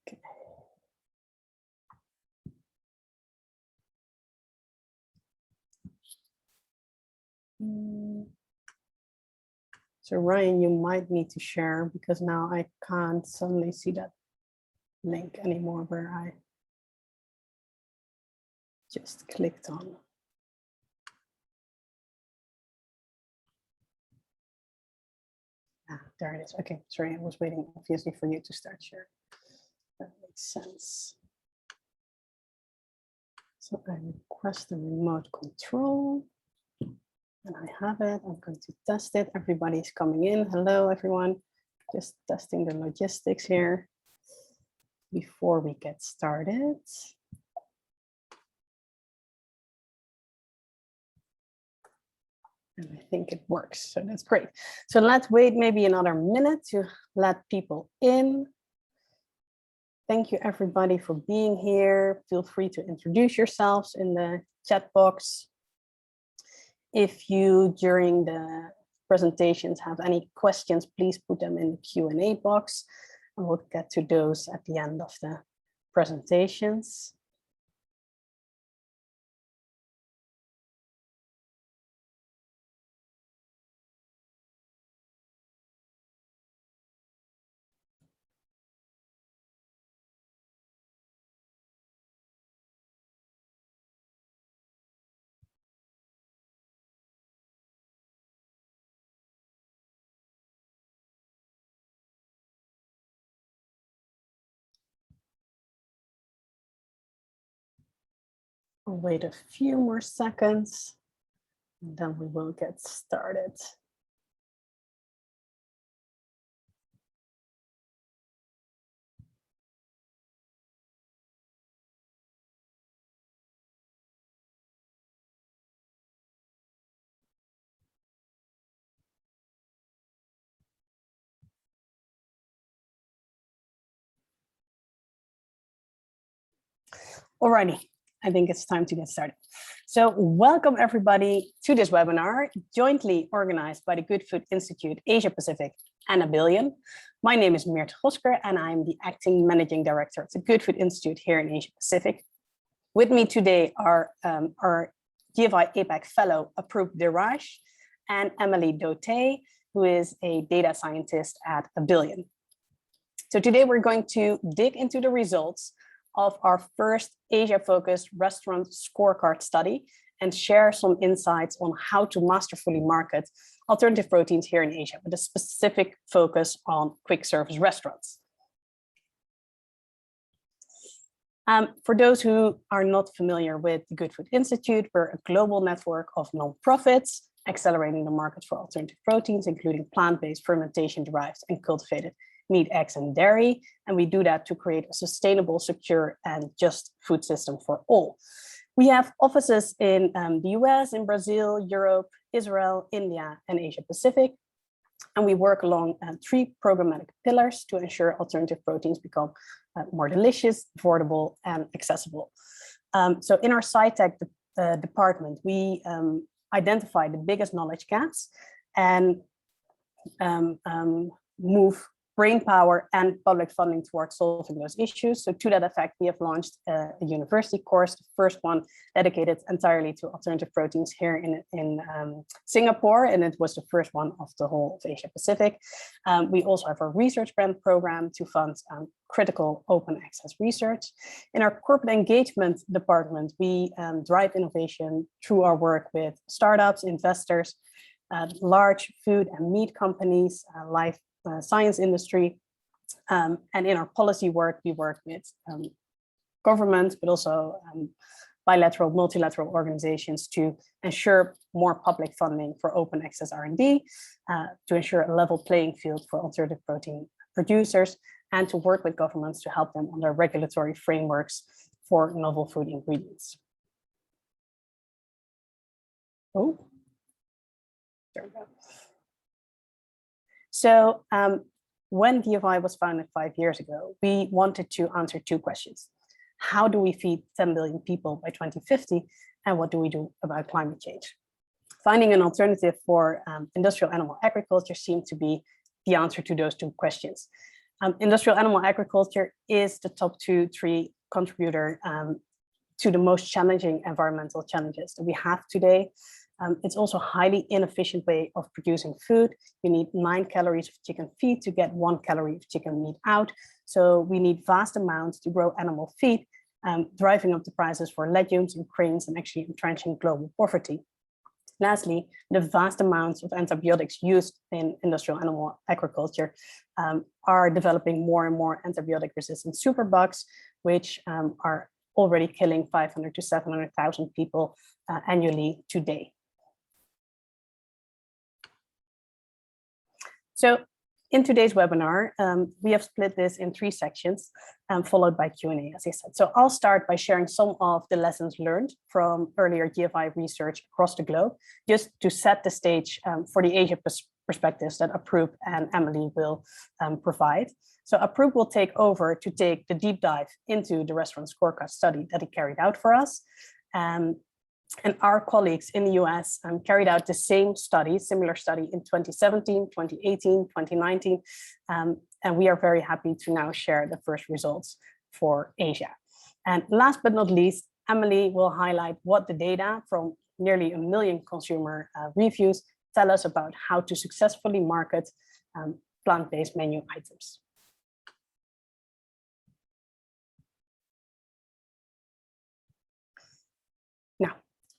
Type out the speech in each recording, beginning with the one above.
Okay. So Ryan, you might need to share because now I can't suddenly see that link anymore where I just clicked on. Ah, there it is. Okay, sorry, I was waiting obviously for you to start sharing. That makes sense. So I request the remote control. And I have it. I'm going to test it. Everybody's coming in. Hello, everyone. Just testing the logistics here before we get started. And I think it works, so that's great. So let's wait maybe another minute to let people in. Thank you, everybody, for being here. Feel free to introduce yourselves in the chat box. If you, during the presentations, have any questions, please put them in the Q&A box, and we'll get to those at the end of the presentations. I'll wait a few more seconds, and then we will get started. Alrighty, I think it's time to get started. So welcome everybody to this webinar, jointly organized by the Good Food Institute Asia Pacific and Abillion. My name is Meert Gosker and I'm the acting managing director of the Good Food Institute here in Asia Pacific. With me today are our GFI APAC fellow Aproop Diraj and Emily Dote, who is a data scientist at Abillion. So today we're going to dig into the results of our first Asia-focused restaurant scorecard study and share some insights on how to masterfully market alternative proteins here in Asia with a specific focus on quick service restaurants. For those who are not familiar with the Good Food Institute, we're a global network of nonprofits accelerating the market for alternative proteins, including plant-based, fermentation-derived, and cultivated meat, eggs, and dairy. And we do that to create a sustainable, secure, and just food system for all. We have offices in the US, in Brazil, Europe, Israel, India, and Asia Pacific. And we work along 3 programmatic pillars to ensure alternative proteins become more delicious, affordable, and accessible. So in our SciTech department, we identify the biggest knowledge gaps and move brain power and public funding towards solving those issues. So to that effect, we have launched a university course, the first one dedicated entirely to alternative proteins here in Singapore, and it was the first one of the whole of Asia Pacific. We also have a research grant program to fund critical open access research. In our corporate engagement department, we drive innovation through our work with startups, investors, large food and meat companies, life science industry, and in our policy work, we work with governments, but also bilateral, multilateral organizations to ensure more public funding for open access R&D, to ensure a level playing field for alternative protein producers, and to work with governments to help them on their regulatory frameworks for novel food ingredients. Oh, there we go. So when GFI was founded 5 years ago, we wanted to answer 2 questions. How do we feed 10 billion people by 2050? And what do we do about climate change? Finding an alternative for industrial animal agriculture seemed to be the answer to those 2 questions. Industrial animal agriculture is the top 2-3 contributor to the most challenging environmental challenges that we have today. It's also a highly inefficient way of producing food. You need 9 calories of chicken feed to get 1 calorie of chicken meat out. So we need vast amounts to grow animal feed, driving up the prices for legumes and grains and actually entrenching global poverty. Lastly, the vast amounts of antibiotics used in industrial animal agriculture are developing more and more antibiotic resistant superbugs, which are already killing 500 to 700,000 people annually today. So in today's webinar, we have split this in 3 sections, followed by Q&A, as I said. So I'll start by sharing some of the lessons learned from earlier GFI research across the globe, just to set the stage for the Asia perspectives that Aproop and Emily will provide. So Aproop will take over to take the deep dive into the restaurant scorecard study that he carried out for us. And our colleagues in the US carried out the same study, similar study in 2017, 2018, 2019. And we are very happy to now share the first results for Asia. And last but not least, Emily will highlight what the data from nearly 1 million consumer reviews tell us about how to successfully market plant-based menu items. Now,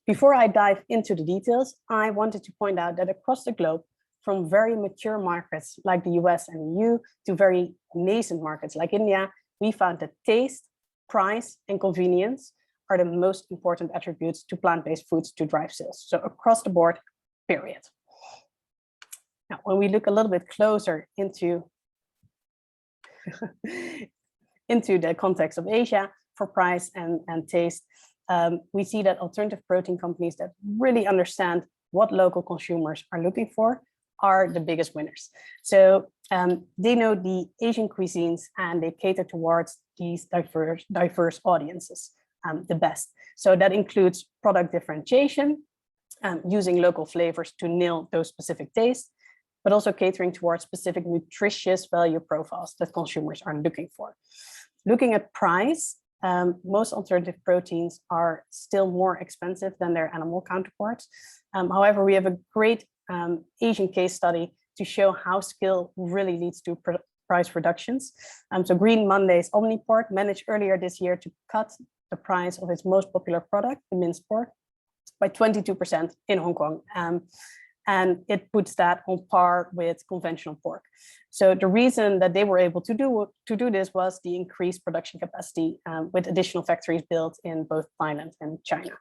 before I dive into the details, I wanted to point out that across the globe, from very mature markets like the US and EU to very nascent markets like India, we found that taste, price, and convenience are the most important attributes to plant-based foods to drive sales. So across the board, period. Now, when we look a little bit closer into, into the context of Asia for price and taste, we see that alternative protein companies that really understand what local consumers are looking for are the biggest winners. So they know the Asian cuisines and they cater towards these diverse audiences the best. So that includes product differentiation, using local flavors to nail those specific tastes, but also catering towards specific nutritious value profiles that consumers are looking for. Looking at price, most alternative proteins are still more expensive than their animal counterparts. However, we have a great Asian case study to show how scale really leads to price reductions. So Green Monday's Omniport managed earlier this year to cut the price of its most popular product, the minced pork, by 22% in Hong Kong. And it puts that on par with conventional pork. So the reason that they were able to do this was the increased production capacity with additional factories built in both Thailand and China.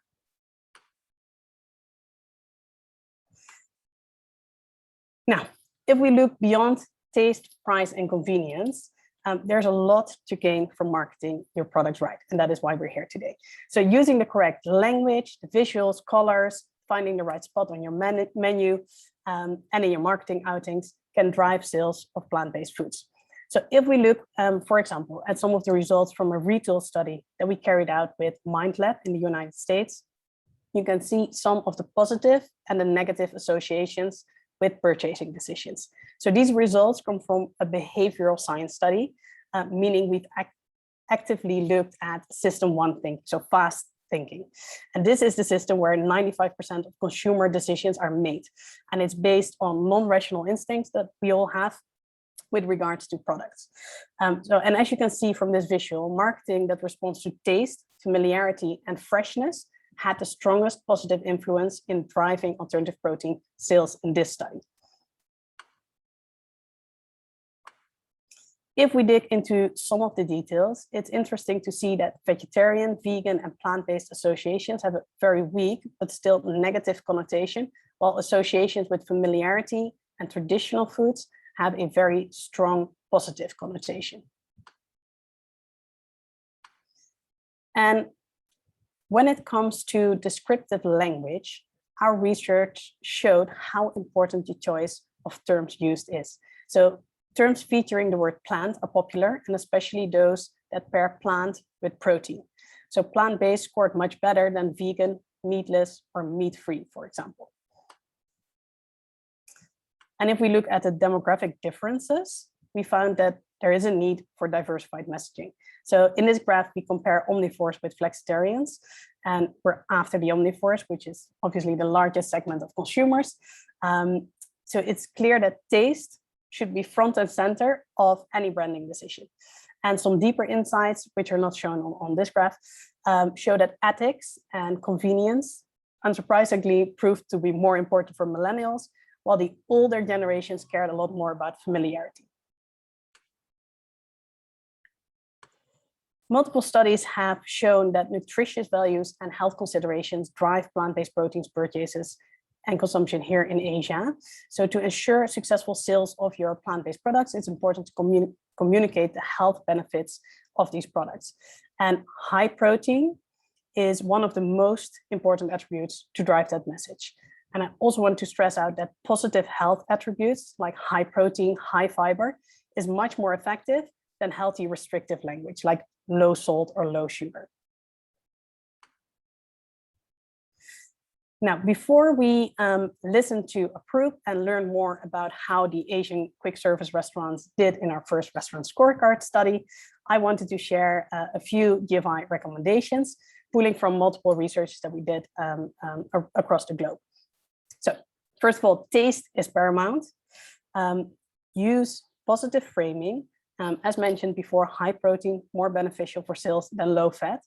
Now, if we look beyond taste, price, and convenience, there's a lot to gain from marketing your products right. And that is why we're here today. So using the correct language, the visuals, colors, finding the right spot on your menu and in your marketing outings can drive sales of plant-based foods. So if we look, for example, at some of the results from a retail study that we carried out with MindLab in the United States, you can see some of the positive and the negative associations with purchasing decisions. So these results come from a behavioral science study, meaning we've actively looked at system 1 thinking, so fast thinking. And this is the system where 95% of consumer decisions are made. And it's based on non-rational instincts that we all have with regards to products. And as you can see from this visual, marketing that responds to taste, familiarity, and freshness had the strongest positive influence in driving alternative protein sales in this study. If we dig into some of the details, it's interesting to see that vegetarian, vegan, and plant-based associations have a very weak, but still negative connotation, while associations with familiarity and traditional foods have a very strong positive connotation. And when it comes to descriptive language, our research showed how important the choice of terms used is. So terms featuring the word plant are popular, and especially those that pair plant with protein. So plant-based scored much better than vegan, meatless, or meat-free, for example. And if we look at the demographic differences, we found that there is a need for diversified messaging. So in this graph, we compare omnivores with flexitarians, and we're after the omnivores, which is obviously the largest segment of consumers. So it's clear that taste should be front and center of any branding decision. And some deeper insights, which are not shown on this graph, show that ethics and convenience, unsurprisingly, proved to be more important for millennials, while the older generations cared a lot more about familiarity. Multiple studies have shown that nutritious values and health considerations drive plant-based proteins purchases and consumption here in Asia. So to ensure successful sales of your plant-based products, it's important to communicate the health benefits of these products. And high protein is one of the most important attributes to drive that message. And I also want to stress out that positive health attributes like high protein, high fiber is much more effective than healthy restrictive language like low salt or low sugar. Now, before we listen to Approve and learn more about how the Asian quick service restaurants did in our first restaurant scorecard study, I wanted to share a few GFI recommendations, pulling from multiple research that we did across the globe. So first of all, taste is paramount. Use positive framing. As mentioned before, high protein, more beneficial for sales than low fat.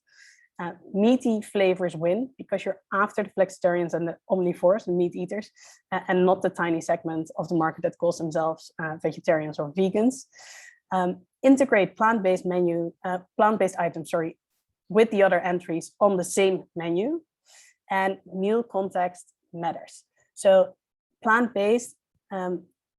Meaty flavors win because you're after the flexitarians and the omnivores, the meat eaters, and not the tiny segment of the market that calls themselves vegetarians or vegans. Integrate plant-based items, with the other entries on the same menu, and meal context matters. So plant-based,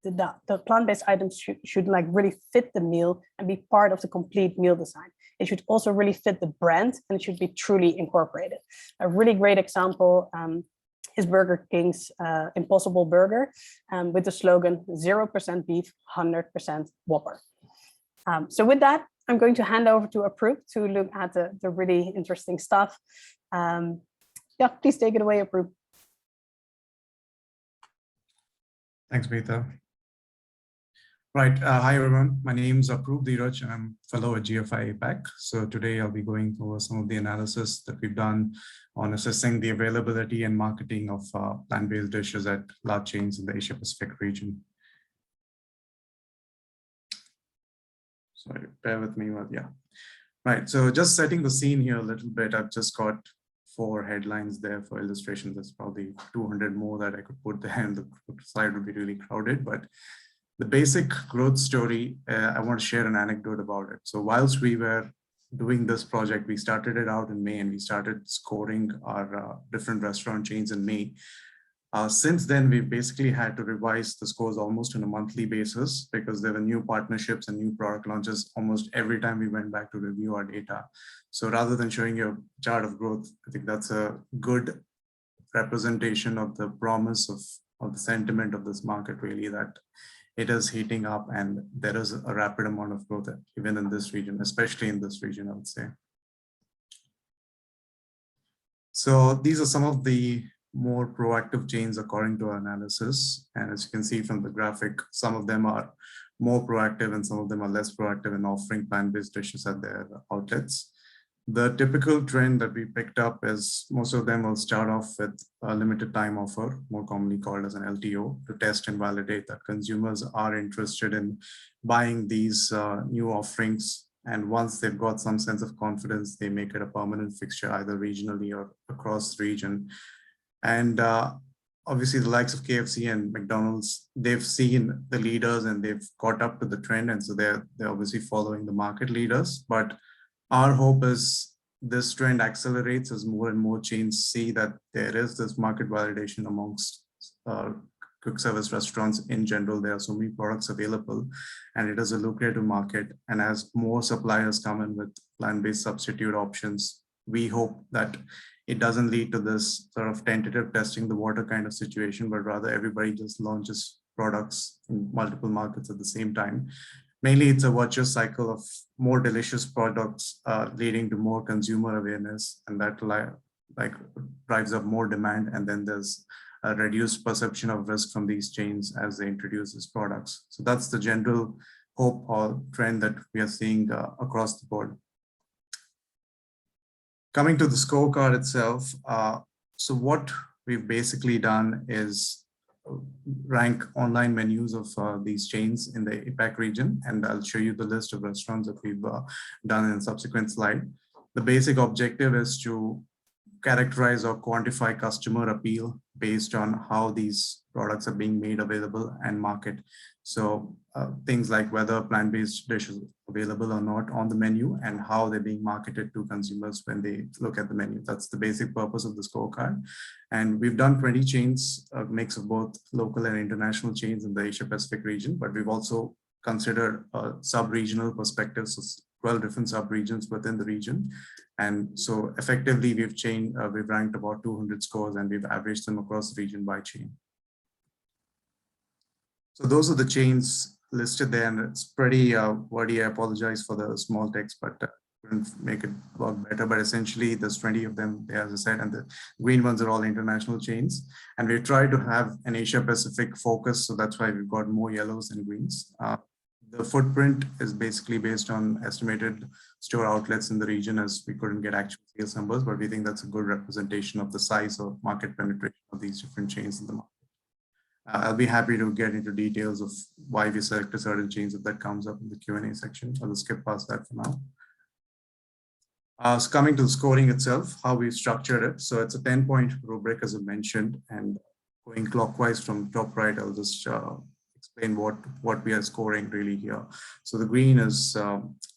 the plant-based items should like really fit the meal and be part of the complete meal design. It should also really fit the brand and it should be truly incorporated. A really great example is Burger King's Impossible Burger with the slogan 0% beef, 100% Whopper. So with that, I'm going to hand over to Approve to look at the really interesting stuff. Yeah, please take it away, Approve. Thanks, Meeta. Right, hi everyone. My name is Approve Dheeraj and I'm fellow at GFI APAC. So today I'll be going over some of the analysis that we've done on assessing the availability and marketing of plant-based dishes at large chains in the Asia Pacific region. Sorry, bear with me. Well, yeah. Right, so just setting the scene here a little bit, I've just got 4 headlines there for illustration. There's probably 200 more that I could put there and the slide would be really crowded, but the basic growth story, I want to share an anecdote about it. So whilst we were doing this project, we started it out in May and we started scoring our different restaurant chains in May. Since then, we've basically had to revise the scores almost on a monthly basis because there were new partnerships and new product launches almost every time we went back to review our data. So rather than showing you a chart of growth, I think that's a good representation of the promise of the sentiment of this market, really, that it is heating up and there is a rapid amount of growth even in this region, especially in this region, I would say. So these are some of the more proactive chains according to our analysis. And as you can see from the graphic, some of them are more proactive and some of them are less proactive in offering plant-based dishes at their outlets. The typical trend that we picked up is most of them will start off with a limited time offer, more commonly called as an LTO, to test and validate that consumers are interested in buying these new offerings. And once they've got some sense of confidence, they make it a permanent fixture either regionally or across the region. And obviously the likes of KFC and McDonald's, they've seen the leaders and they've caught up to the trend. And so they're obviously following the market leaders. But our hope is this trend accelerates as more and more chains see that there is this market validation amongst quick service restaurants in general. There are so many products available and it is a lucrative market. And as more suppliers come in with plant-based substitute options, we hope that it doesn't lead to this sort of tentative testing the water kind of situation, but rather everybody just launches products in multiple markets at the same time. Mainly, it's a virtuous cycle of more delicious products leading to more consumer awareness, and that like drives up more demand. And then there's a reduced perception of risk from these chains as they introduce these products. So that's the general hope or trend that we are seeing across the board. Coming to the scorecard itself, so what we've basically done is rank online menus of these chains in the APAC region, and I'll show you the list of restaurants that we've done in a subsequent slide. The basic objective is to characterize or quantify customer appeal based on how these products are being made available and market. So things like whether plant-based dishes available or not on the menu and how they're being marketed to consumers when they look at the menu. That's the basic purpose of the scorecard. And we've done 20 chains, a mix of both local and international chains in the Asia Pacific region, but we've also considered a sub-regional perspective, so 12 different sub-regions within the region. And so effectively we've ranked about 200 scores and we've averaged them across the region by chain. So those are the chains listed there, and it's pretty wordy. I apologize for the small text, but couldn't make it work better. But essentially there's 20 of them there, as I said, and the green ones are all international chains. And we tried to have an Asia Pacific focus, so that's why we've got more yellows and greens. The footprint is basically based on estimated store outlets in the region, as we couldn't get actual sales numbers, but we think that's a good representation of the size of market penetration of these different chains in the market. I'll be happy to get into details of why we selected certain chains if that comes up in the Q&A section. I'll skip past that for now. So coming to the scoring itself, how we've structured it. So it's a 10-point rubric, as I mentioned, and going clockwise from top right, I'll just explain what we are scoring really here. So the green is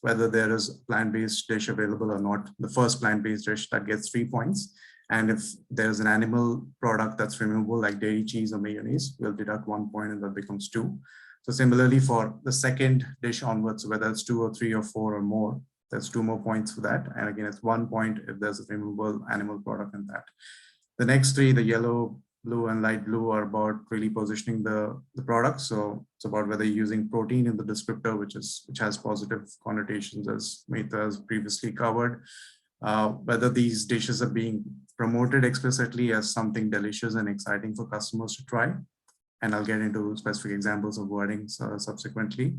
whether there is a plant-based dish available or not. The first plant-based dish, that gets 3 points. And if there's an animal product that's removable, like dairy, cheese, or mayonnaise, we'll deduct 1 point and that becomes 2. So similarly for the second dish onwards, whether it's 2 or 3 or 4 or more, there's 2 more points for that. And again, it's 1 point if there's a removable animal product in that. The next 3, the yellow, blue, and light blue, are about really positioning the product. So it's about whether you're using protein in the descriptor, which has positive connotations, as Mehta has previously covered. Whether these dishes are being promoted explicitly as something delicious and exciting for customers to try. And I'll get into specific examples of wording subsequently.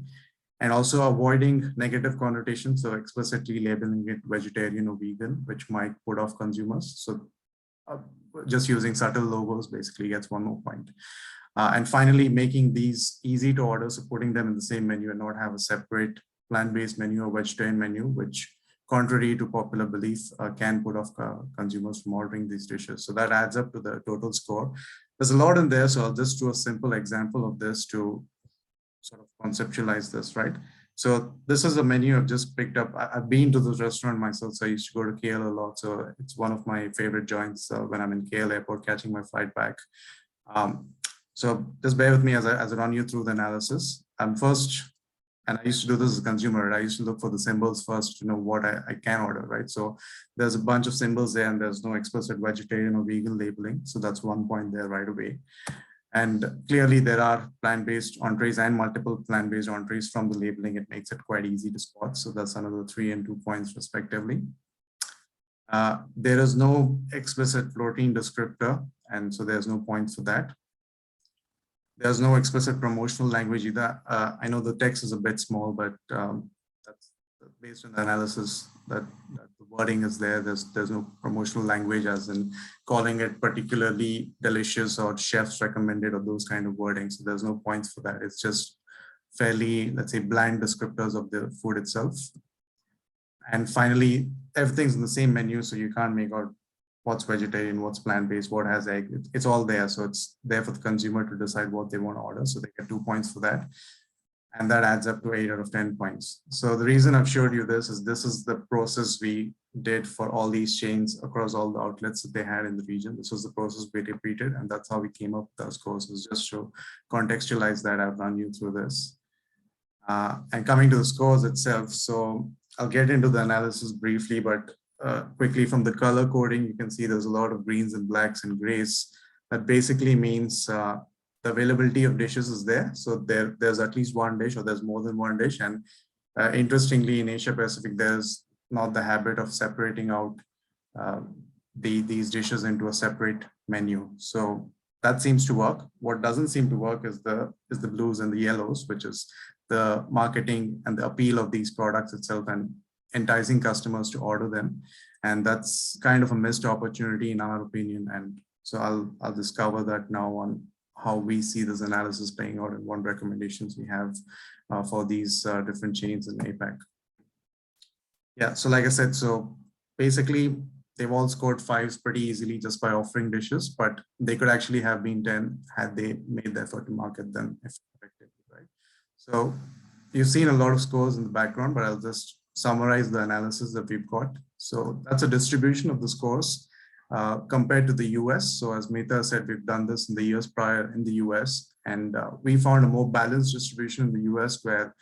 And also avoiding negative connotations, so explicitly labeling it vegetarian or vegan, which might put off consumers. So just using subtle logos basically gets 1 more point. And finally, making these easy to order, so putting them in the same menu and not have a separate plant-based menu or vegetarian menu, which, contrary to popular belief, can put off consumers from ordering these dishes. So that adds up to the total score. There's a lot in there, so I'll just do a simple example of this to sort of conceptualize this, right? So this is a menu I've just picked up. I've been to this restaurant myself, so I used to go to KL a lot. So it's one of my favorite joints when I'm in KL airport catching my flight back. So just bear with me as I run you through the analysis. First, and I used to do this as a consumer, I used to look for the symbols first to know what I can order, right? So there's a bunch of symbols there and there's no explicit vegetarian or vegan labeling. So that's 1 point there right away. And clearly there are plant-based entrees and multiple plant-based entrees from the labeling. It makes it quite easy to spot. So that's another 3 and 2 points respectively. There is no explicit protein descriptor, and so there's no points for that. There's no explicit promotional language either. I know the text is a bit small, but that's based on the analysis that the wording is there. There's no promotional language as in calling it particularly delicious or chef's recommended or those kind of wording. So there's no points for that. It's just fairly, let's say, bland descriptors of the food itself. And finally, everything's in the same menu, so you can't make out what's vegetarian, what's plant-based, what has egg. It's all there. So it's there for the consumer to decide what they want to order. So they get 2 points for that. And that adds up to 8 out of 10 points. So the reason I've showed you this is the process we did for all these chains across all the outlets that they had in the region. This was the process we repeated, and that's how we came up with our scores. Was just to contextualize that, I've run you through this. And coming to the scores itself, so I'll get into the analysis briefly, but quickly from the color coding, you can see there's a lot of greens and blacks and grays. That basically means the availability of dishes is there. So there's at least one dish or there's more than one dish. And interestingly, in Asia Pacific, there's not the habit of separating out these dishes into a separate menu. So that seems to work. What doesn't seem to work is the blues and the yellows, which is the marketing and the appeal of these products itself and enticing customers to order them. And that's kind of a missed opportunity in our opinion. And so I'll just cover that now on how we see this analysis playing out and what recommendations we have for these different chains in APAC. Yeah, so like I said, so basically they've all scored 5s pretty easily just by offering dishes, but they could actually have been 10 had they made the effort to market them effectively, right? So you've seen a lot of scores in the background, but I'll just summarize the analysis that we've got. So that's a distribution of the scores compared to the US. So as Mehta said, we've done this in the years prior in the US, and we found a more balanced distribution in the US where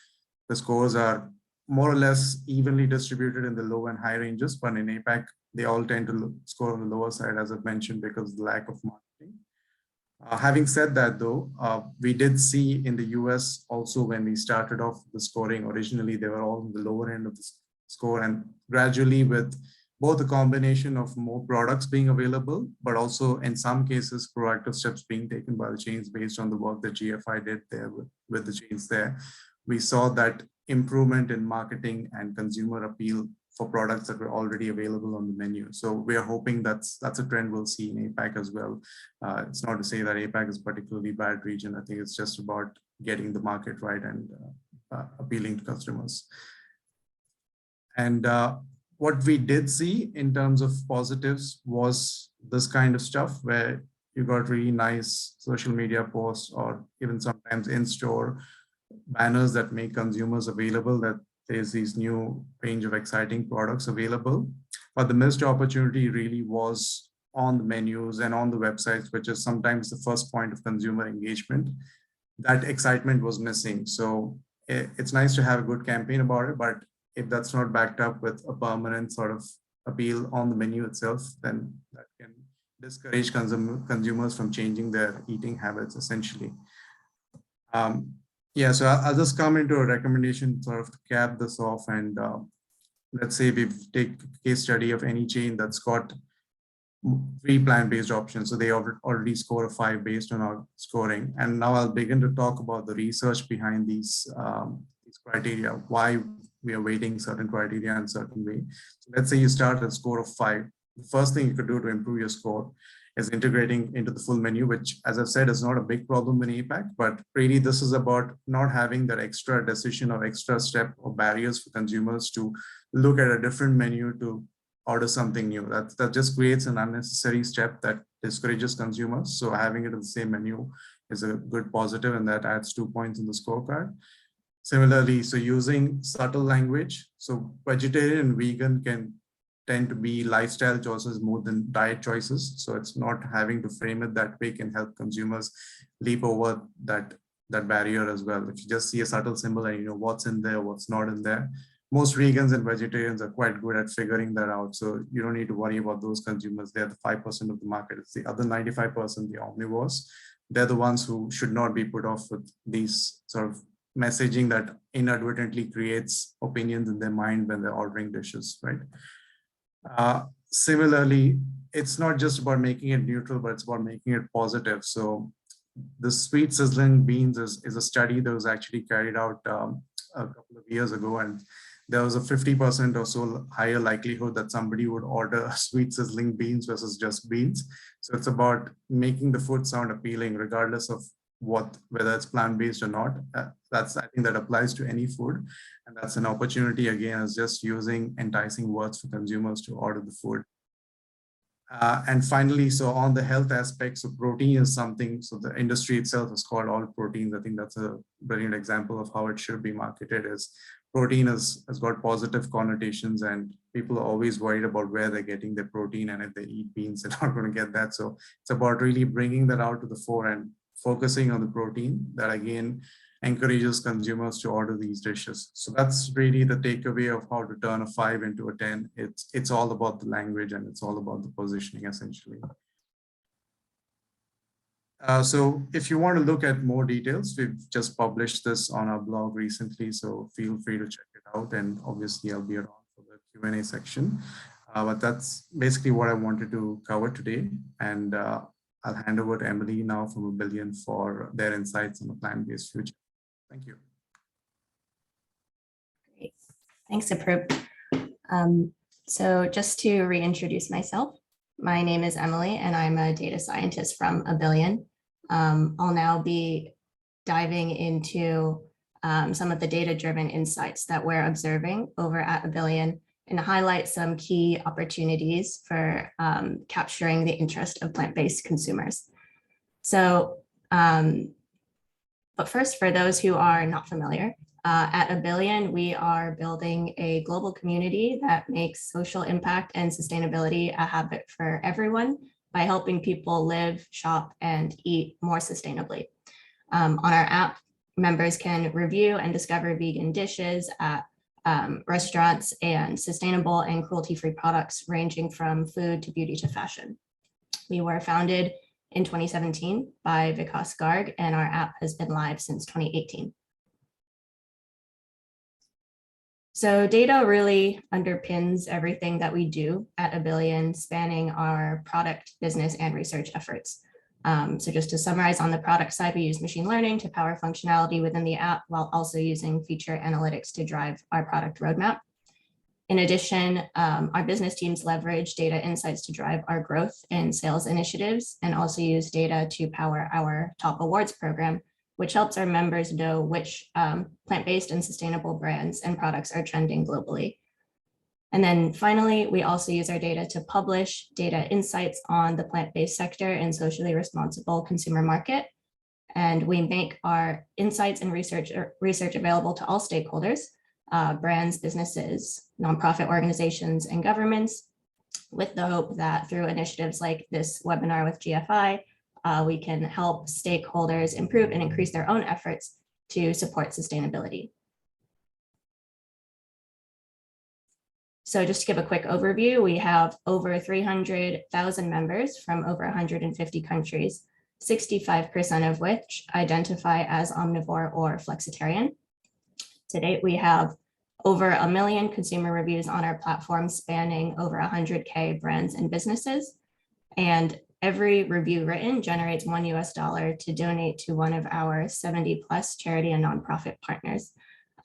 the scores are more or less evenly distributed in the low and high ranges, but in APAC, they all tend to score on the lower side, as I've mentioned, because of the lack of marketing. Having said that, though, we did see in the US also when we started off the scoring, originally they were all in the lower end of the score, and gradually with both a combination of more products being available, but also in some cases, proactive steps being taken by the chains based on the work that GFI did there with the chains there, we saw that improvement in marketing and consumer appeal for products that were already available on the menu. So we are hoping that's a trend we'll see in APAC as well. It's not to say that APAC is a particularly bad region. I think it's just about getting the market right and appealing to customers. And what we did see in terms of positives was this kind of stuff where you got really nice social media posts or even sometimes in-store banners that make consumers available that there's these new range of exciting products available. But the missed opportunity really was on the menus and on the websites, which is sometimes the first point of consumer engagement. That excitement was missing. So it's nice to have a good campaign about it, but if that's not backed up with a permanent sort of appeal on the menu itself, then that can discourage consumers from changing their eating habits essentially. Yeah, so I'll just come into a recommendation sort of to cap this off, and let's say we take a case study of any chain that's got 3 plant-based options. So they already score a 5 based on our scoring. And now I'll begin to talk about the research behind these criteria, why we are weighting certain criteria in a certain way. So let's say you start at a score of 5. The first thing you could do to improve your score is integrating into the full menu, which, as I've said, is not a big problem in APAC, but really this is about not having that extra decision or extra step or barriers for consumers to look at a different menu to order something new. That just creates an unnecessary step that discourages consumers. So having it in the same menu is a good positive, and that adds 2 points in the scorecard. Similarly, so using subtle language, so vegetarian and vegan can tend to be lifestyle choices more than diet choices. So it's not having to frame it that way can help consumers leap over that barrier as well. If you just see a subtle symbol and you know what's in there, what's not in there, most vegans and vegetarians are quite good at figuring that out. So you don't need to worry about those consumers. They're the 5% of the market. It's the other 95%, the omnivores. They're the ones who should not be put off with these sort of messaging that inadvertently creates opinions in their mind when they're ordering dishes, right? Similarly, it's not just about making it neutral, but it's about making it positive. So the sweet sizzling beans is a study that was actually carried out a couple of years ago, and there was a 50% or so higher likelihood that somebody would order sweet sizzling beans versus just beans. So it's about making the food sound appealing regardless of whether it's plant-based or not. I think that applies to any food, and that's an opportunity again, is just using enticing words for consumers to order the food. And finally, so on the health aspect, so protein is something, so the industry itself is called all proteins. I think that's a brilliant example of how it should be marketed. Is protein has got positive connotations, and people are always worried about where they're getting their protein, and if they eat beans, they're not going to get that. So it's about really bringing that out to the fore and focusing on the protein that again encourages consumers to order these dishes. So that's really the takeaway of how to turn a 5 into a 10. It's all about the language, and it's all about the positioning essentially. So if you want to look at more details, we've just published this on our blog recently, so feel free to check it out. And obviously I'll be around for the Q&A section. But that's basically what I wanted to cover today. And I'll hand over to Emily now from Abillion for their insights on the plant-based future. Thank you. Great. Thanks, Aproop. So just to reintroduce myself, my name is Emily and I'm a data scientist from Abillion. I'll now be diving into some of the data-driven insights that we're observing over at Abillion and highlight some key opportunities for capturing the interest of plant-based consumers. So, but first, for those who are not familiar, at Abillion, we are building a global community that makes social impact and sustainability a habit for everyone by helping people live, shop, and eat more sustainably. On our app, members can review and discover vegan dishes at restaurants and sustainable and cruelty-free products ranging from food to beauty to fashion. We were founded in 2017 by Vikas Garg, and our app has been live since 2018. So data really underpins everything that we do at Abillion, spanning our product, business, and research efforts. So just to summarize, on the product side, we use machine learning to power functionality within the app while also using feature analytics to drive our product roadmap. In addition, our business teams leverage data insights to drive our growth and sales initiatives, and also use data to power our top awards program, which helps our members know which plant-based and sustainable brands and products are trending globally. And then finally, we also use our data to publish data insights on the plant-based sector and socially responsible consumer market. And we make our insights and research available to all stakeholders, brands, businesses, nonprofit organizations, and governments, with the hope that through initiatives like this webinar with GFI, we can help stakeholders improve and increase their own efforts to support sustainability. So just to give a quick overview, we have over 300,000 members from over 150 countries, 65% of which identify as omnivore or flexitarian. To date, we have over 1 million consumer reviews on our platform spanning over 100K brands and businesses. And every review written generates $1 to donate to one of our 70+ charity and nonprofit partners.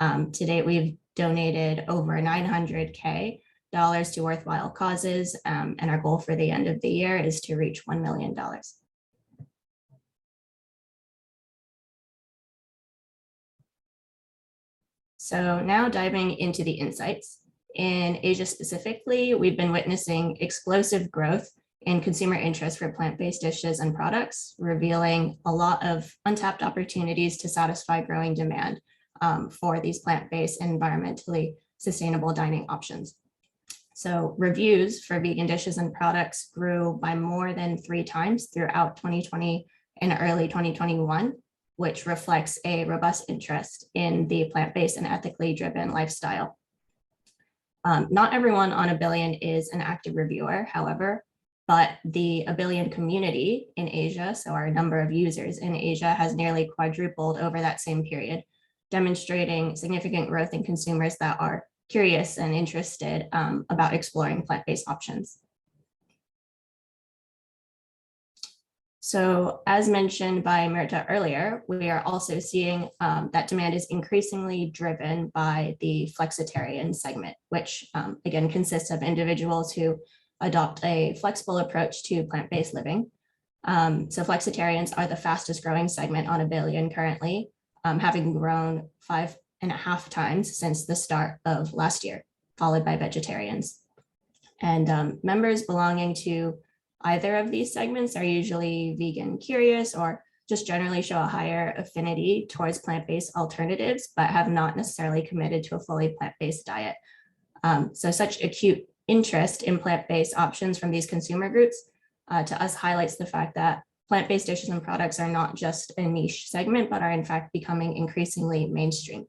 To date, we've donated over $900K to worthwhile causes, and our goal for the end of the year is to reach $1 million. So now diving into the insights. In Asia specifically, we've been witnessing explosive growth in consumer interest for plant-based dishes and products, revealing a lot of untapped opportunities to satisfy growing demand for these plant-based and environmentally sustainable dining options. So reviews for vegan dishes and products grew by more than 3 times throughout 2020 and early 2021, which reflects a robust interest in the plant-based and ethically driven lifestyle. Not everyone on Abillion is an active reviewer, however, but the Abillion community in Asia, so our number of users in Asia, has nearly quadrupled over that same period, demonstrating significant growth in consumers that are curious and interested about exploring plant-based options. So as mentioned by Mirta earlier, we are also seeing that demand is increasingly driven by the Flexitarian segment, which again consists of individuals who adopt a flexible approach to plant-based living. So Flexitarians are the fastest growing segment on Abillion currently, having grown 5.5 times since the start of last year, followed by vegetarians. And members belonging to either of these segments are usually vegan curious or just generally show a higher affinity towards plant-based alternatives, but have not necessarily committed to a fully plant-based diet. So such acute interest in plant-based options from these consumer groups to us highlights the fact that plant-based dishes and products are not just a niche segment, but are in fact becoming increasingly mainstream.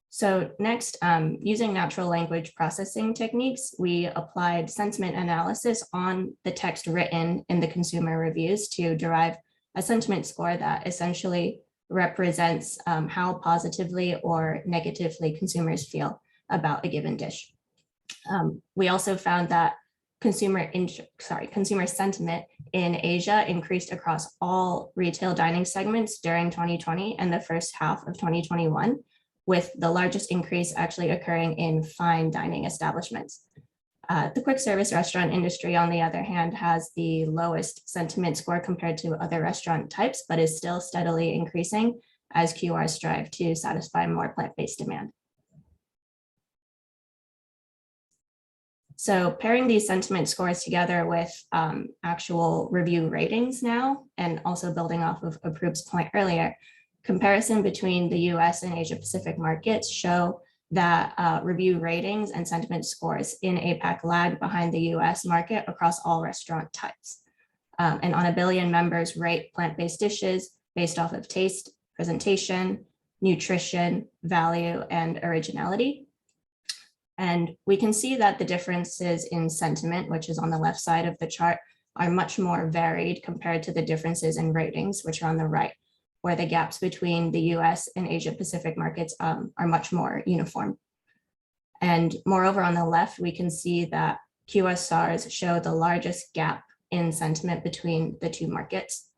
So next, using natural language processing techniques, we applied sentiment analysis on the text written in the consumer reviews to derive a sentiment score that essentially represents how positively or negatively consumers feel about a given dish. We also found that consumer sentiment in Asia increased across all retail dining segments during 2020 and the first half of 2021, with the largest increase actually occurring in fine dining establishments. The quick service restaurant industry, on the other hand, has the lowest sentiment score compared to other restaurant types, but is still steadily increasing as QRs strive to satisfy more plant-based demand. So pairing these sentiment scores together with actual review ratings now, and also building off of Aproop's point earlier, comparison between the US and Asia Pacific markets show that review ratings and sentiment scores in APAC lag behind the US market across all restaurant types. And on Abillion, members rate plant-based dishes based off of taste, presentation, nutrition, value, and originality. And we can see that the differences in sentiment, which is on the left side of the chart, are much more varied compared to the differences in ratings, which are on the right, where the gaps between the US and Asia Pacific markets are much more uniform. And moreover, on the left, we can see that QSRs show the largest gap in sentiment between the two markets.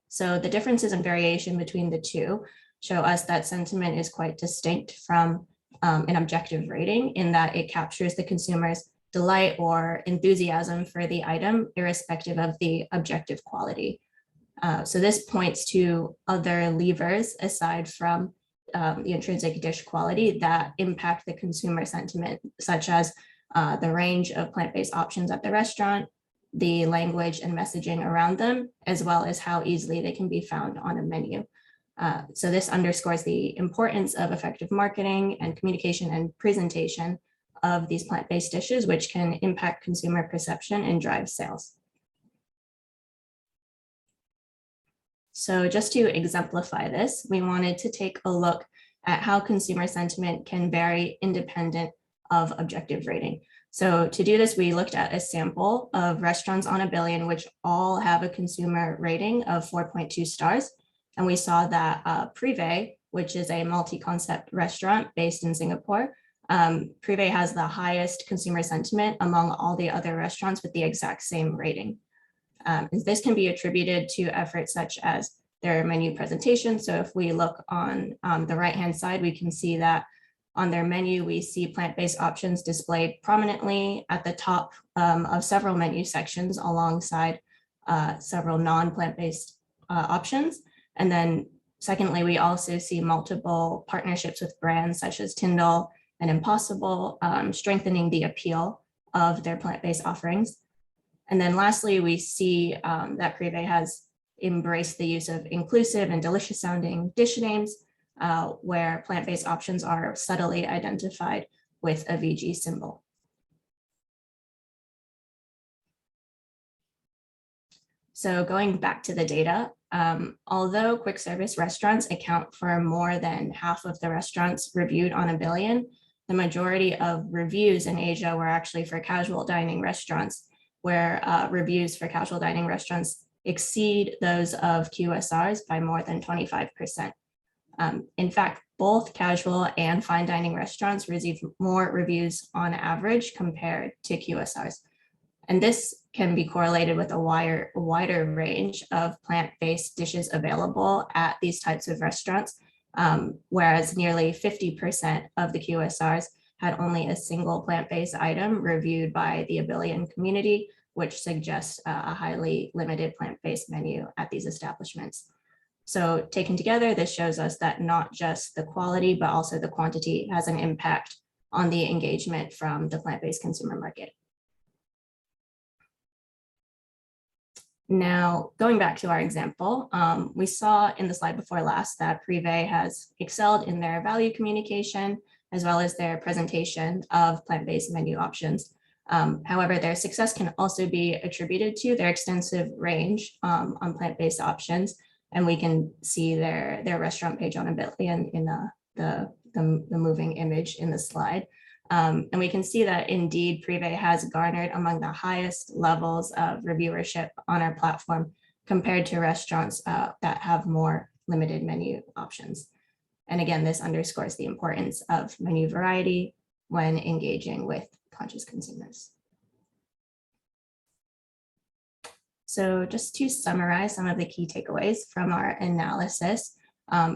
So the differences in variation between the two show us that sentiment is quite distinct from an objective rating, in that it captures the consumer's delight or enthusiasm for the item, irrespective of the objective quality. So this points to other levers aside from the intrinsic dish quality that impact the consumer sentiment, such as the range of plant-based options at the restaurant, the language and messaging around them, as well as how easily they can be found on a menu. So this underscores the importance of effective marketing and communication and presentation of these plant-based dishes, which can impact consumer perception and drive sales. So just to exemplify this, we wanted to take a look at how consumer sentiment can vary independent of objective rating. So to do this, we looked at a sample of restaurants on Abillion, which all have a consumer rating of 4.2 stars. And we saw that Privé, which is a multi-concept restaurant based in Singapore, Privé has the highest consumer sentiment among all the other restaurants with the exact same rating. This can be attributed to efforts such as their menu presentation. So if we look on the right-hand side, we can see that on their menu, we see plant-based options displayed prominently at the top of several menu sections alongside several non-plant-based options. And then secondly, we also see multiple partnerships with brands such as Tyndall and Impossible, strengthening the appeal of their plant-based offerings. And then lastly, we see that Privé has embraced the use of inclusive and delicious sounding dish names, where plant-based options are subtly identified with a VG symbol. So going back to the data, although quick service restaurants account for more than half of the restaurants reviewed on Abillion, the majority of reviews in Asia were actually for casual dining restaurants, where reviews for casual dining restaurants exceed those of QSRs by more than 25%. In fact, both casual and fine dining restaurants receive more reviews on average compared to QSRs. And this can be correlated with a wider range of plant-based dishes available at these types of restaurants, whereas nearly 50% of the QSRs had only a single plant-based item reviewed by the Abillion community, which suggests a highly limited plant-based menu at these establishments. So taken together, this shows us that not just the quality, but also the quantity has an impact on the engagement from the plant-based consumer market. Now, going back to our example, we saw in the slide before last that Privé has excelled in their value communication, as well as their presentation of plant-based menu options. However, their success can also be attributed to their extensive range on plant-based options. And we can see their restaurant page on Abillion in the moving image in the slide. And we can see that indeed Privé has garnered among the highest levels of reviewership on our platform compared to restaurants that have more limited menu options. And again, this underscores the importance of menu variety when engaging with conscious consumers. So just to summarize some of the key takeaways from our analysis,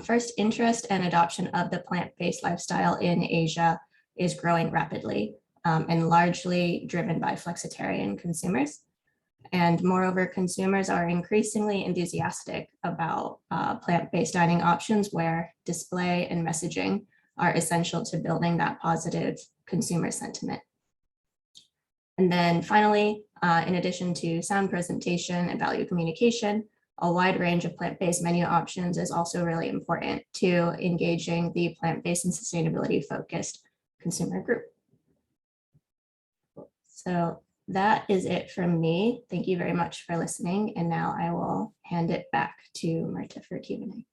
first, interest and adoption of the plant-based lifestyle in Asia is growing rapidly and largely driven by flexitarian consumers. And moreover, consumers are increasingly enthusiastic about plant-based dining options where display and messaging are essential to building that positive consumer sentiment. And then finally, in addition to sound presentation and value communication, a wide range of plant-based menu options is also really important to engaging the plant-based and sustainability-focused consumer group. So that is it from me. Thank you very much for listening. And now I will hand it back to Marta for Q&A.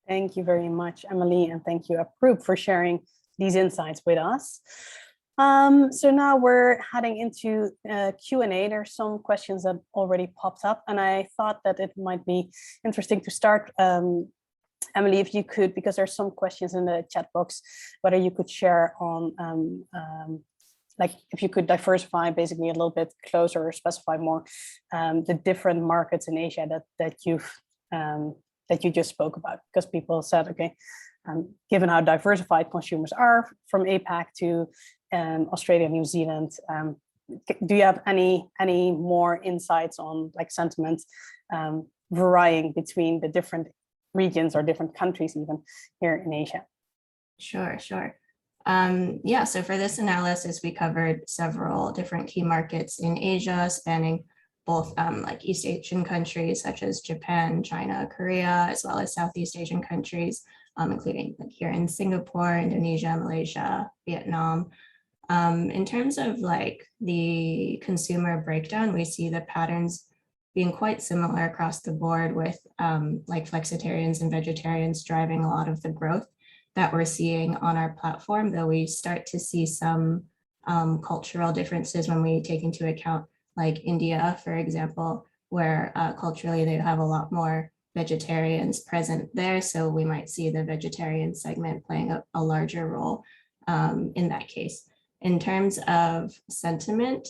Thank you very much, Emily, and thank you, Approve, for sharing these insights with us. So now we're heading into Q&A. There's some questions that already popped up, and I thought that it might be interesting to start, Emily, if you could, because there's some questions in the chat box, whether you could share on, like if you could diversify basically a little bit closer or specify more the different markets in Asia that you just spoke about, because people said, okay, given how diversified consumers are from APAC to Australia, New Zealand, do you have any more insights on like sentiment varying between the different regions or different countries even here in Asia? Sure. Yeah, so for this analysis, we covered several different key markets in Asia, spanning both like East Asian countries such as Japan, China, Korea, as well as Southeast Asian countries, including like here in Singapore, Indonesia, Malaysia, Vietnam. In terms of like the consumer breakdown, we see the patterns being quite similar across the board, with like flexitarians and vegetarians driving a lot of the growth that we're seeing on our platform, though we start to see some cultural differences when we take into account like India, for example, where culturally they have a lot more vegetarians present there. So we might see the vegetarian segment playing a larger role in that case. In terms of sentiment,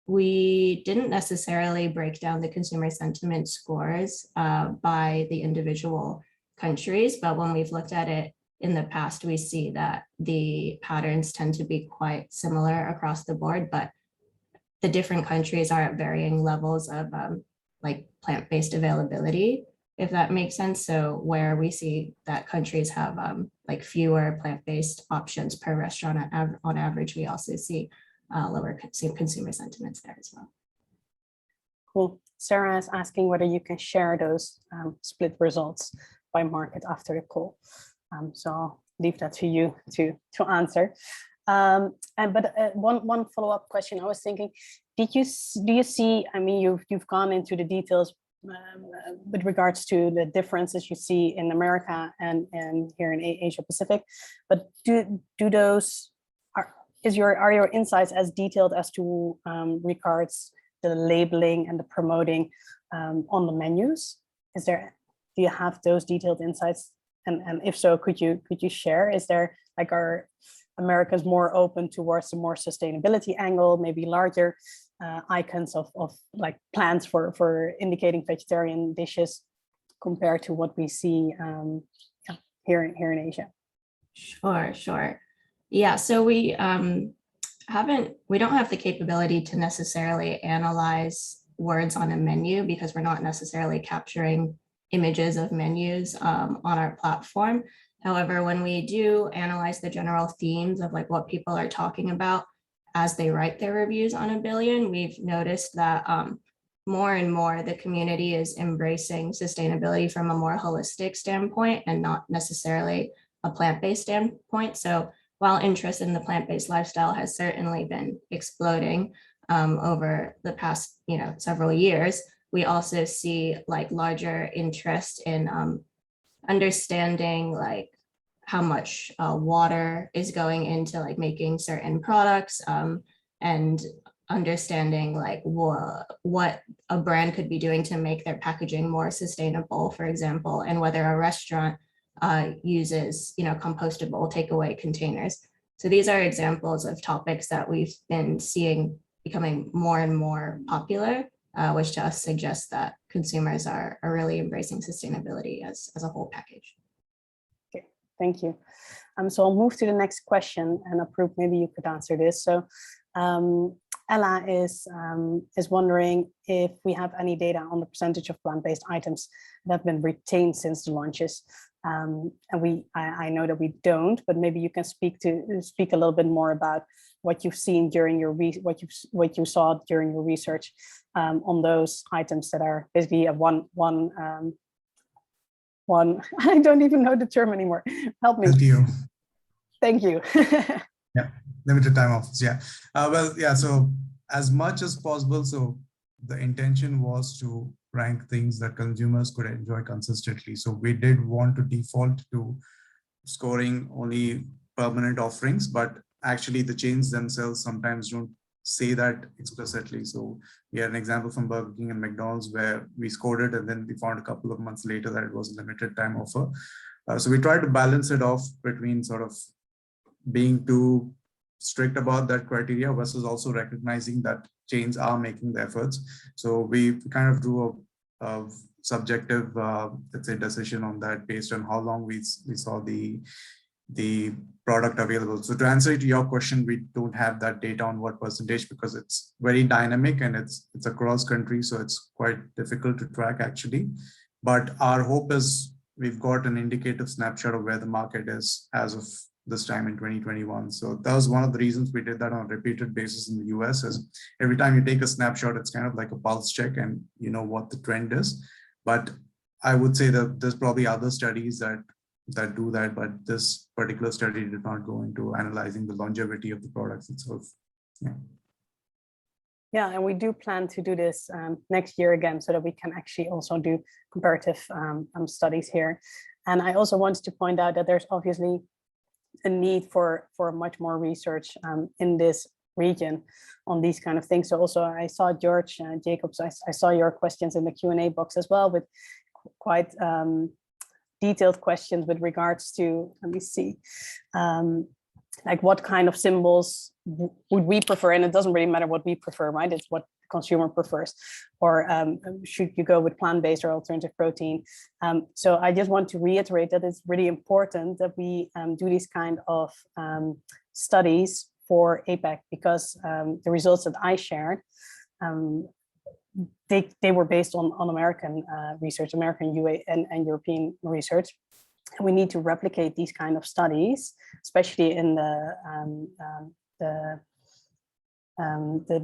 we didn't necessarily break down the consumer sentiment scores by the individual countries, but when we've looked at it in the past, we see that the patterns tend to be quite similar across the board, but the different countries are at varying levels of like plant-based availability, if that makes sense. So where we see that countries have like fewer plant-based options per restaurant on average, we also see lower consumer sentiments there as well. Cool. Sarah is asking whether you can share those split results by market after the call. So I'll leave that to you to answer. But one follow-up question. I was thinking, do you see? I mean, you've gone into the details with regards to the differences you see in America and here in Asia Pacific, but are your insights as detailed as to regards the labeling and the promoting on the menus? Do you have those detailed insights? And if so, could you share? Is there like, are Americans more open towards a more sustainability angle, maybe larger icons of like plans for indicating vegetarian dishes compared to what we see here in Asia? Sure. Yeah, so we don't have the capability to necessarily analyze words on a menu because we're not necessarily capturing images of menus on our platform. However, when we do analyze the general themes of like what people are talking about as they write their reviews on Abillion, we've noticed that more and more the community is embracing sustainability from a more holistic standpoint and not necessarily a plant-based standpoint. So while interest in the plant-based lifestyle has certainly been exploding over the past several years, we also see like larger interest in understanding like how much water is going into like making certain products and understanding like what a brand could be doing to make their packaging more sustainable, for example, and whether a restaurant uses compostable takeaway containers. So these are examples of topics that we've been seeing becoming more and more popular, which to us suggests that consumers are really embracing sustainability as a whole package. Okay, thank you. So I'll move to the next question, and Aproop, maybe you could answer this. So Ella is wondering if we have any data on the percentage of plant-based items that have been retained since the launches. And I know that we don't, but maybe you can speak a little bit more about what you've seen during your what you saw during your research on those items that are basically a one I don't even know the term anymore. Help me. LTO. Thank you. Yeah, limited time offers. Yeah. Well, yeah. So as much as possible. So the intention was to rank things that consumers could enjoy consistently. So we did want to default to scoring only permanent offerings, but actually the chains themselves sometimes don't say that explicitly. So we had an example from Burger King and McDonald's where we scored it, and then we found a couple of months later that it was a limited time offer. So we tried to balance it off between sort of being too strict about that criteria versus also recognizing that chains are making the efforts. So we kind of drew a subjective, let's say, decision on that based on how long we saw the product available. So to answer to your question, we don't have that data on what percentage because it's very dynamic and it's across country, so it's quite difficult to track actually. But our hope is we've got an indicative snapshot of where the market is as of this time in 2021. So that was one of the reasons we did that on a repeated basis in the US. Is every time you take a snapshot, it's kind of like a pulse check and you know what the trend is. But I would say that there's probably other studies that do that, but this particular study did not go into analyzing the longevity of the products itself. Yeah. Yeah, and we do plan to do this next year again, so that we can actually also do comparative studies here. And I also wanted to point out that there's obviously a need for much more research in this region on these kind of things. So also I saw George Jacobs, I saw your questions in the Q&A box as well with quite detailed questions with regards to, let me see, like what kind of symbols would we prefer? And it doesn't really matter what we prefer, right? It's what the consumer prefers. Or should you go with plant-based or alternative protein? So I just want to reiterate that it's really important that we do these kind of studies for APAC, because the results that I shared, they were based on American research, American UA and European research. And we need to replicate these kind of studies, especially in the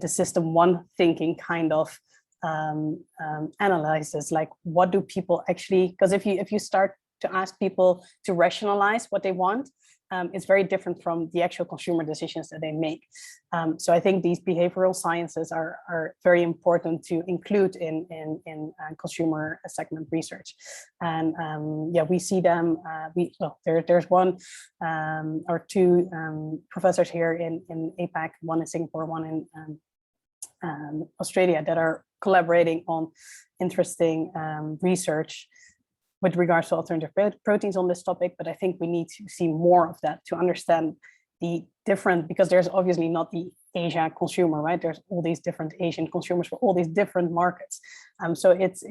system one thinking kind of analysis, like what do people actually, because if you start to ask people to rationalize what they want, it's very different from the actual consumer decisions that they make. So I think these behavioral sciences are very important to include in consumer segment research. And yeah, we see them, there's one or two professors here in APAC, one in Singapore, one in Australia, that are collaborating on interesting research with regards to alternative proteins on this topic. But I think we need to see more of that to understand the different, because there's obviously not the Asia consumer, right? There's all these different Asian consumers for all these different markets. So it's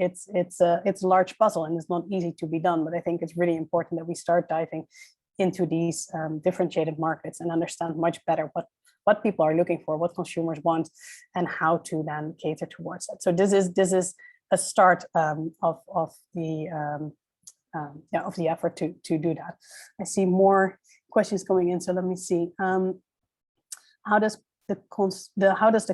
a large puzzle and it's not easy to be done, but I think it's really important that we start diving into these differentiated markets and understand much better what people are looking for, what consumers want, and how to then cater towards that. So this is a start of the effort to do that. I see more questions coming in, so let me see. How does the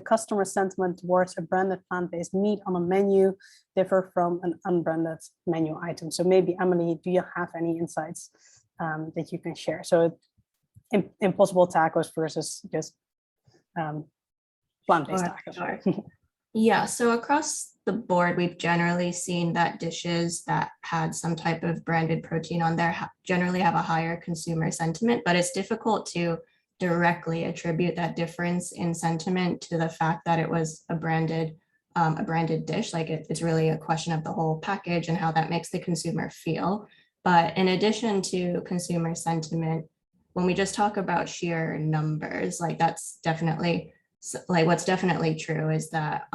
customer sentiment towards a branded plant-based meat on a menu differ from an unbranded menu item? So maybe Emily, do you have any insights that you can share? So Impossible tacos versus just plant-based tacos. Sure. Yeah, so across the board, we've generally seen that dishes that had some type of branded protein on there generally have a higher consumer sentiment, but it's difficult to directly attribute that difference in sentiment to the fact that it was a branded dish. Like it's really a question of the whole package and how that makes the consumer feel. But in addition to consumer sentiment, when we just talk about sheer numbers, like that's definitely So, like, what's definitely true is that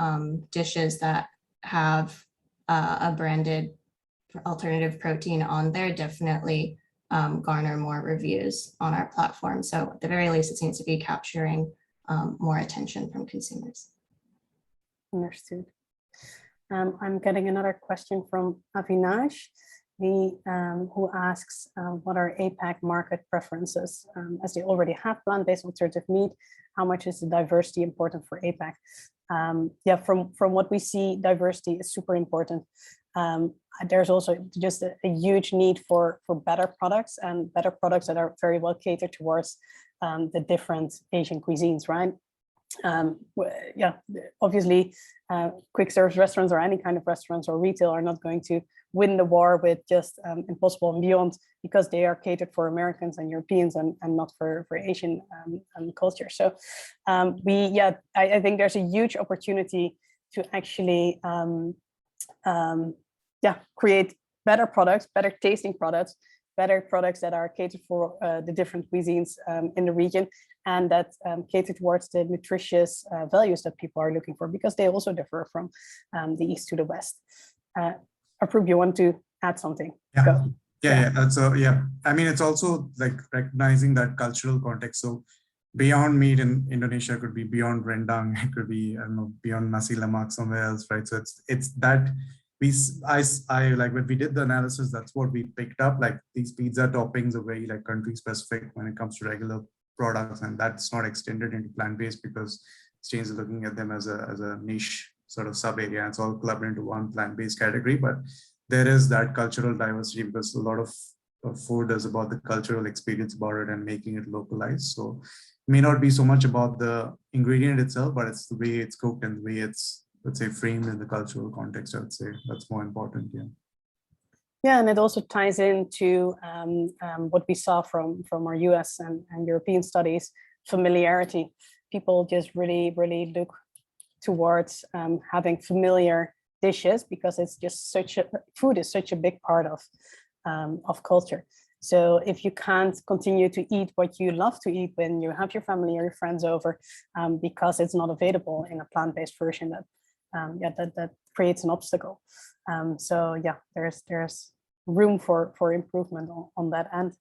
dishes that have a branded alternative protein on there definitely garner more reviews on our platform. So at the very least, it seems to be capturing more attention from consumers. Understood. I'm getting another question from Avinash, who asks what are APAC market preferences? As they already have plant-based alternative meat, how much is the diversity important for APAC? Yeah, from what we see, diversity is super important. There's also just a huge need for better products, and better products that are very well catered towards the different Asian cuisines, right? Yeah, obviously quick service restaurants or any kind of restaurants or retail are not going to win the war with just Impossible and Beyond, because they are catered for Americans and Europeans and not for Asian culture. So I think there's a huge opportunity to actually create better products, better tasting products, better products that are catered for the different cuisines in the region, and that cater towards the nutritious values that people are looking for, because they also differ from the east to the west. Approve, you want to add something? Yeah. Go. Yeah. So yeah, I mean, it's also like recognizing that cultural context. So beyond meat in Indonesia could be beyond rendang, it could be, I don't know, beyond nasi lemak somewhere else, right? So it's that I like when we did the analysis, that's what we picked up. Like these pizza toppings are very like country specific when it comes to regular products, and that's not extended into plant-based because Exchange is looking at them as a niche sort of sub area. It's all clubbed into one plant-based category, but there is that cultural diversity because a lot of food is about the cultural experience about it and making it localized. So it may not be so much about the ingredient itself, but it's the way it's cooked and the way it's, let's say, framed in the cultural context. I would say that's more important. Yeah. Yeah, and it also ties into what we saw from our US and European studies, familiarity. People just really look towards having familiar dishes because it's just food is such a big part of culture. So if you can't continue to eat what you love to eat when you have your family or your friends over, because it's not available in a plant-based version, that creates an obstacle. So yeah, there's room for improvement on that end.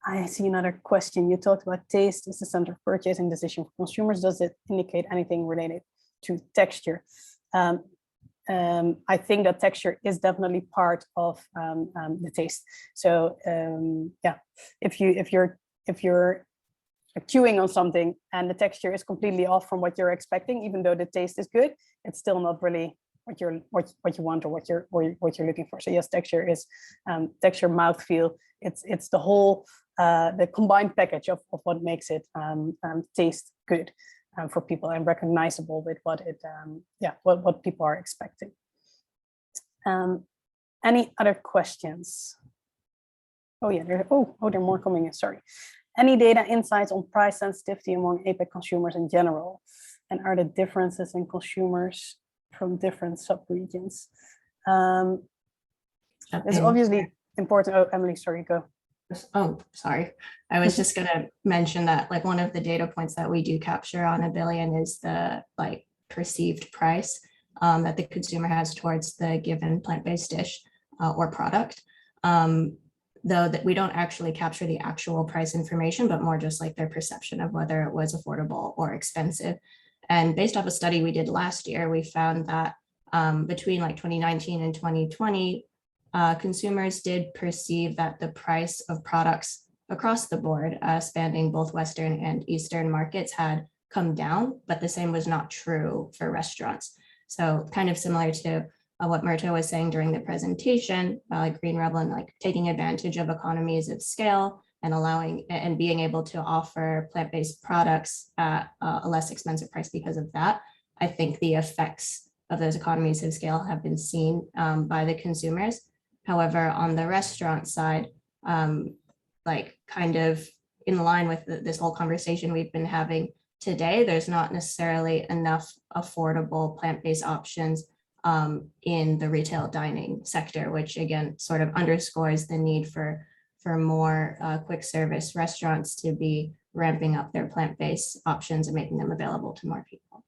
I see another question. You talked about taste is the center of purchasing decision for consumers. Does it indicate anything related to texture? I think that texture is definitely part of the taste. So yeah, if you're queuing on something and the texture is completely off from what you're expecting, even though the taste is good, it's still not really what you want or what you're looking for. So yes, texture is texture, mouthfeel. It's the whole the combined package of what makes it taste good for people and recognizable with what it what people are expecting. Any other questions? Oh yeah, there are more coming in. Sorry. Any data insights on price sensitivity among APAC consumers in general, and are the differences in consumers from different sub-regions? It's obviously important. Oh, Emily, sorry, go. Oh, sorry. I was just going to mention that like one of the data points that we do capture on Abillion is the like perceived price that the consumer has towards the given plant-based dish or product. Though that we don't actually capture the actual price information, but more just like their perception of whether it was affordable or expensive. And based off a study we did last year, we found that between like 2019 and 2020, consumers did perceive that the price of products across the board, spanning both Western and Eastern markets, had come down, but the same was not true for restaurants. So kind of similar to what Myrto was saying during the presentation, like Green Rebel and like taking advantage of economies of scale and allowing and being able to offer plant-based products at a less expensive price because of that. I think the effects of those economies of scale have been seen by the consumers. However, on the restaurant side, like kind of in line with this whole conversation we've been having today, there's not necessarily enough affordable plant-based options in the retail dining sector, which again sort of underscores the need for more quick service restaurants to be ramping up their plant-based options and making them available to more people.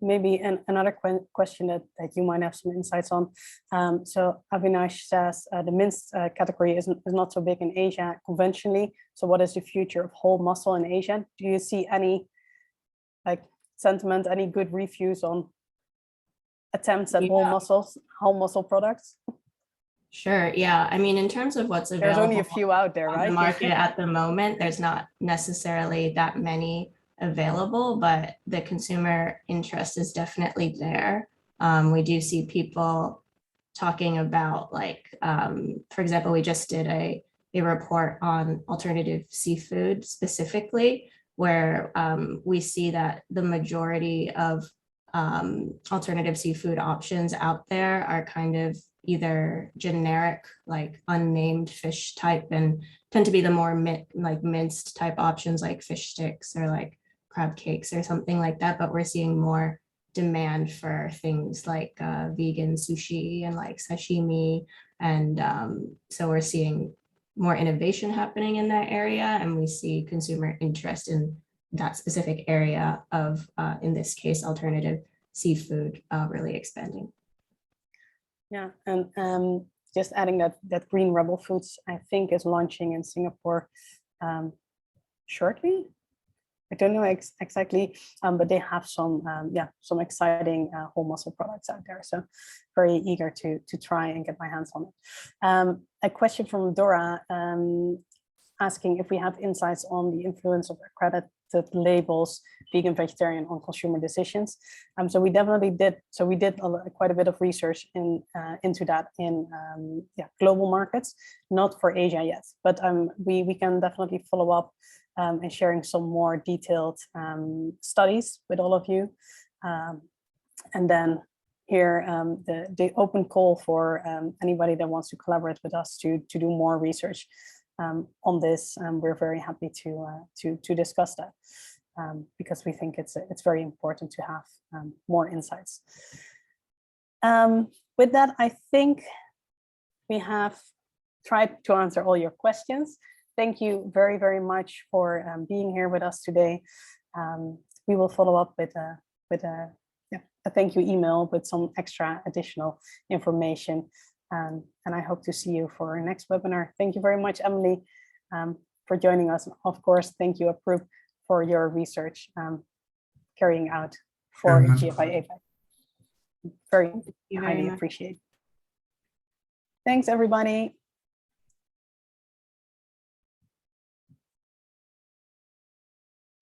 Maybe another question that you might have some insights on. So Avinash says the minced category is not so big in Asia conventionally. So what is the future of whole muscle in Asia? Do you see any like sentiment, any good reviews on attempts at whole muscle products? Sure. Yeah. I mean, in terms of what's available, there's only a few out there, right? On the market at the moment, there's not necessarily that many available, but the consumer interest is definitely there. We do see people talking about, like, for example, we just did a report on alternative seafood specifically, where we see that the majority of alternative seafood options out there are kind of either generic, like unnamed fish type, and tend to be the more minced type options like fish sticks or like crab cakes or something like that. But we're seeing more demand for things like vegan sushi and like sashimi. And so we're seeing more innovation happening in that area, and we see consumer interest in that specific area of, in this case, alternative seafood really expanding. Yeah, and just adding that Green Rebel Foods, I think, is launching in Singapore shortly. I don't know exactly, but they have some exciting whole muscle products out there. So very eager to try and get my hands on it. A question from Dora asking if we have insights on the influence of accredited labels, vegan, vegetarian, on consumer decisions. So we definitely did. So we did quite a bit of research into that in global markets, not for Asia yet, but we can definitely follow up and sharing some more detailed studies with all of you. And then here, the open call for anybody that wants to collaborate with us to do more research on this. We're very happy to discuss that because we think it's very important to have more insights. With that, I think we have tried to answer all your questions. Thank you very, very much for being here with us today. We will follow up with a thank you email with some extra additional information. And I hope to see you for our next webinar. Thank you very much, Emily, for joining us. Of course, thank you, Approved, for your research carrying out for GFI APAC. Very highly appreciate. Thanks, everybody.